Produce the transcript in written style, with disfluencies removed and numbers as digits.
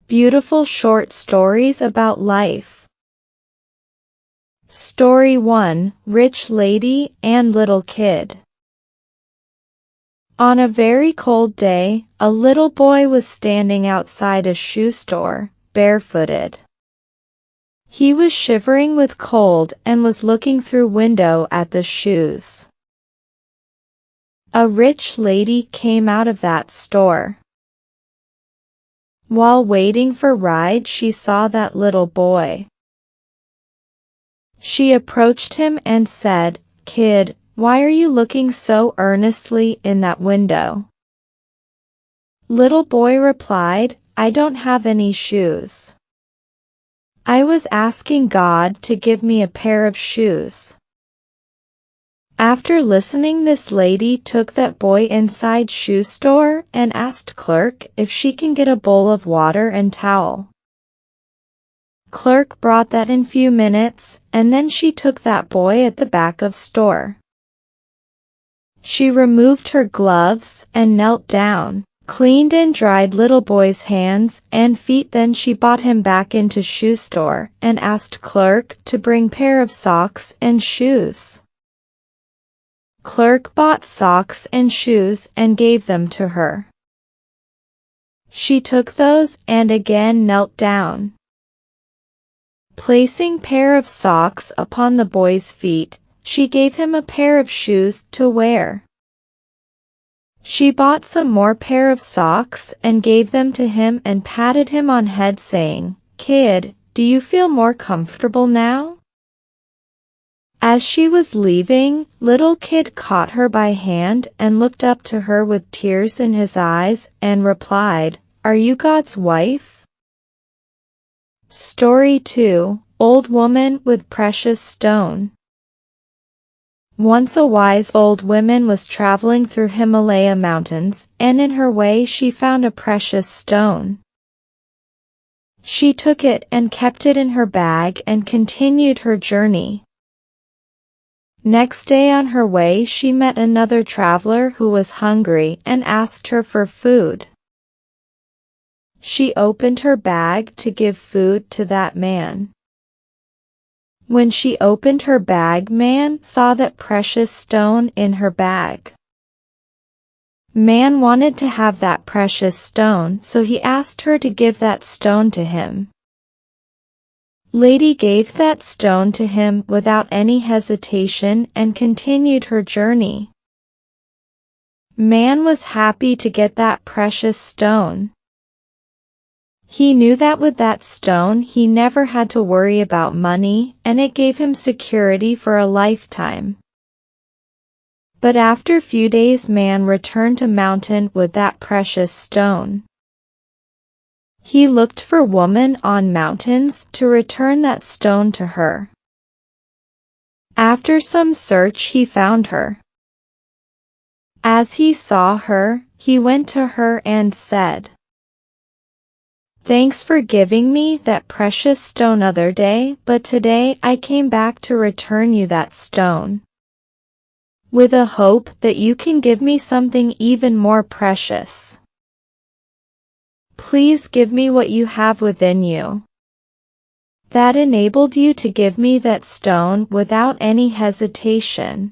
Beautiful short stories about life. Story 1, Rich Lady and Little Kid. On a very cold day, a little boy was standing outside a shoe store, barefooted. He was shivering with cold and was looking through window at the shoes. A rich lady came out of that store. While waiting for ride, she saw that little boy. She approached him and said, "Kid, why are you looking so earnestly in that window?" Little boy replied, "I don't have any shoes. I was asking God to give me a pair of shoes." After listening, this lady took that boy inside shoe store and asked clerk if she can get a bowl of water and towel. Clerk brought that in few minutes, and then she took that boy at the back of store. She removed her gloves and knelt down, cleaned and dried little boy's hands and feet. Then she brought him back into shoe store and asked clerk to bring pair of socks and shoes. Clerk bought socks and shoes and gave them to her. She took those and again knelt down. Placing pair of socks upon the boy's feet, she gave him a pair of shoes to wear. She bought some more pair of socks and gave them to him and patted him on head, saying, "Kid, do you feel more comfortable now?" As she was leaving, little kid caught her by hand and looked up to her with tears in his eyes and replied, "Are you God's wife?" Story 2, Old Woman with Precious Stone. Once a wise old woman was traveling through Himalaya mountains, and in her way she found a precious stone. She took it and kept it in her bag and continued her journey. Next day on her way she met another traveler who was hungry and asked her for food. She opened her bag to give food to that man. When she opened her bag, man saw that precious stone in her bag. Man wanted to have that precious stone, so he asked her to give that stone to him. Lady gave that stone to him without any hesitation and continued her journey. Man was happy to get that precious stone. He knew that with that stone he never had to worry about money, and it gave him security for a lifetime. But after few days, man returned to mountain with that precious stone. He looked for woman on mountains to return that stone to her. After some search he found her. As he saw her, he went to her and said, "Thanks for giving me that precious stone other day, but today I came back to return you that stone, with a hope that you can give me something even more precious. Please give me what you have within you that enabled you to give me that stone without any hesitation."